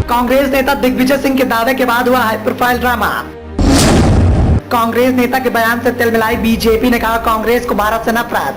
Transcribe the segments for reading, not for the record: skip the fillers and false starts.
कांग्रेस नेता दिग्विजय सिंह के दावे के बाद हुआ हाई प्रोफाइल ड्रामा। कांग्रेस नेता के बयान से तिलमिलाई बीजेपी ने कहा कांग्रेस को भारत से नफरत।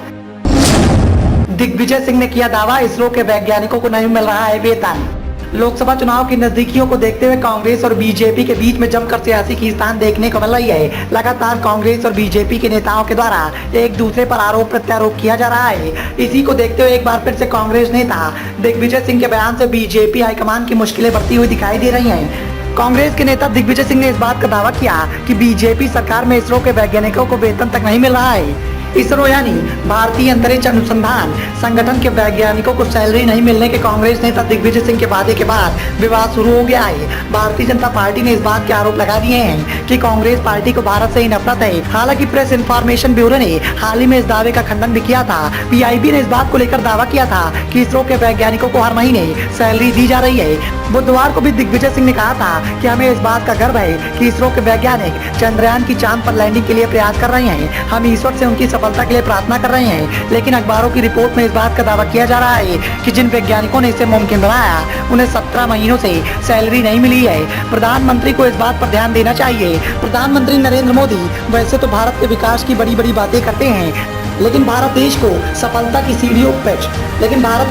दिग्विजय सिंह ने किया दावा इसरो के वैज्ञानिकों को नहीं मिल रहा है वेतन। लोकसभा चुनाव की नजदीकियों को देखते हुए कांग्रेस और बीजेपी के बीच में जमकर सियासी खींचतान देखने को मिल रही है। लगातार कांग्रेस और बीजेपी के नेताओं के द्वारा एक दूसरे पर आरोप प्रत्यारोप किया जा रहा है। इसी को देखते हुए एक बार फिर से कांग्रेस नेता दिग्विजय सिंह के बयान से बीजेपी हाईकमान की मुश्किलें बढ़ती हुई दिखाई दे रही हैं। कांग्रेस के नेता दिग्विजय सिंह ने इस बात का दावा किया कि बीजेपी सरकार में इसरो के वैज्ञानिकों को वेतन तक नहीं मिल रहा है। इसरो यानी भारतीय अंतरिक्ष अनुसंधान संगठन के वैज्ञानिकों को सैलरी नहीं मिलने के कांग्रेस नेता दिग्विजय सिंह के वादे के बाद विवाद शुरू हो गया है। भारतीय जनता पार्टी ने इस बात के आरोप लगा दिए हैं कि कांग्रेस पार्टी को भारत से ही नफरत है। हालांकि प्रेस इंफॉर्मेशन ब्यूरो ने हाल ही में इस दावे का खंडन भी किया था। पीआईबी ने इस बात को लेकर दावा किया था कि इसरो के वैज्ञानिकों को हर महीने सैलरी दी जा रही है। बुधवार को भी दिग्विजय सिंह ने कहा था कि हमें इस बात का गर्व है कि इसरो के वैज्ञानिक चंद्रयान की चांद पर लैंडिंग के लिए प्रयास कर रहे हैं। हम ईश्वर से उनकी सफलता के लिए प्रार्थना कर रहे हैं। लेकिन अखबारों की रिपोर्ट में इस बात का दावा किया जा रहा है कि जिन वैज्ञानिकों ने इसे मुमकिन बनाया उन्हें 17 महीनों से सैलरी नहीं मिली है। प्रधानमंत्री को इस बात पर ध्यान देना चाहिए। प्रधानमंत्री नरेंद्र मोदी वैसे तो भारत के विकास की बड़ी बड़ी बातें करते हैं, लेकिन भारत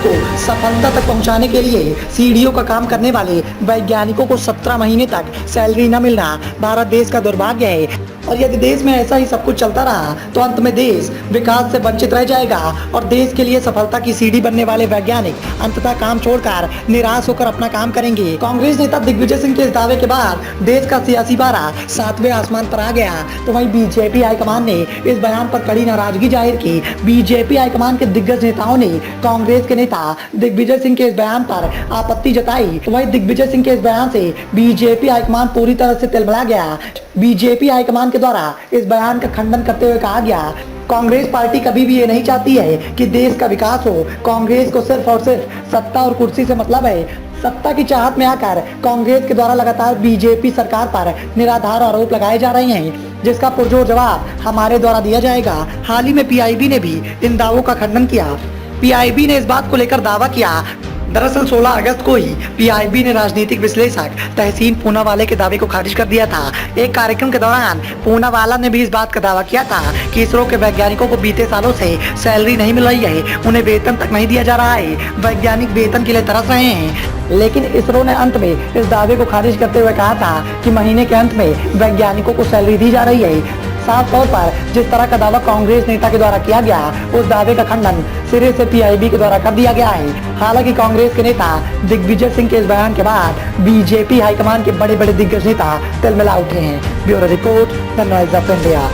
को सफलता तक पहुंचाने के लिए सीढ़ियों का काम करने वाले वैज्ञानिकों को 17 महीने तक सैलरी न मिलना भारत देश का दुर्भाग्य है। और यदि देश में ऐसा ही सब कुछ चलता रहा तो अंत में देश विकास से वंचित रह जाएगा और देश के लिए सफलता की सीढ़ी बनने वाले वैज्ञानिक अंततः काम छोड़कर निराश होकर अपना काम करेंगे। कांग्रेस नेता दिग्विजय सिंह के इस दावे के बाद देश का सियासी पारा 7वें आसमान पर आ गया। तो वहीं बीजेपी हाईकमान ने इस बयान पर कड़ी नाराजगी जाहिर की। बीजेपी हाईकमान के दिग्गज नेताओं ने कांग्रेस के नेता दिग्विजय सिंह के इस बयान पर आपत्ति जताई। तो वहीं दिग्विजय सिंह के इस बयान से बीजेपी हाईकमान पूरी तरह से तिलमिला गया। बीजेपी हाईकमान के द्वारा इस बयान का खंडन करते हुए कहा गया कांग्रेस पार्टी कभी भी ये नहीं चाहती है कि देश का विकास हो। कांग्रेस को सिर्फ और सिर्फ सत्ता और कुर्सी से मतलब है। सत्ता की चाहत में आकर कांग्रेस के द्वारा लगातार बीजेपी सरकार पर निराधार आरोप लगाए जा रहे हैं, जिसका पुरजोर जवाब हमारे द्वारा दिया जाएगा। हाल ही में पीआईबी ने भी इन दावों का खंडन किया। पीआईबी ने इस बात को लेकर दावा किया। दरअसल 16 अगस्त को ही पीआईबी ने राजनीतिक विश्लेषक तहसीन पूनावाला के दावे को खारिज कर दिया था। एक कार्यक्रम के दौरान पूनावाला ने भी इस बात का दावा किया था कि इसरो के वैज्ञानिकों को बीते सालों से सैलरी नहीं मिल रही है, उन्हें वेतन तक नहीं दिया जा रहा है। वैज्ञानिक वेतन के लिए तरस रहे हैं। लेकिन इसरो ने अंत में इस दावे को खारिज करते हुए कहा था कि महीने के अंत में वैज्ञानिकों को सैलरी दी जा रही है। साफ तौर पर जिस तरह का दावा कांग्रेस नेता के द्वारा किया गया, उस दावे का खंडन सिरे से पीआईबी के द्वारा कर दिया गया है। हालांकि कांग्रेस के नेता दिग्विजय सिंह के इस बयान के बाद बीजेपी हाईकमान के बड़े बड़े दिग्गज नेता तिलमिला उठे हैं। Bureau report, the noise of India.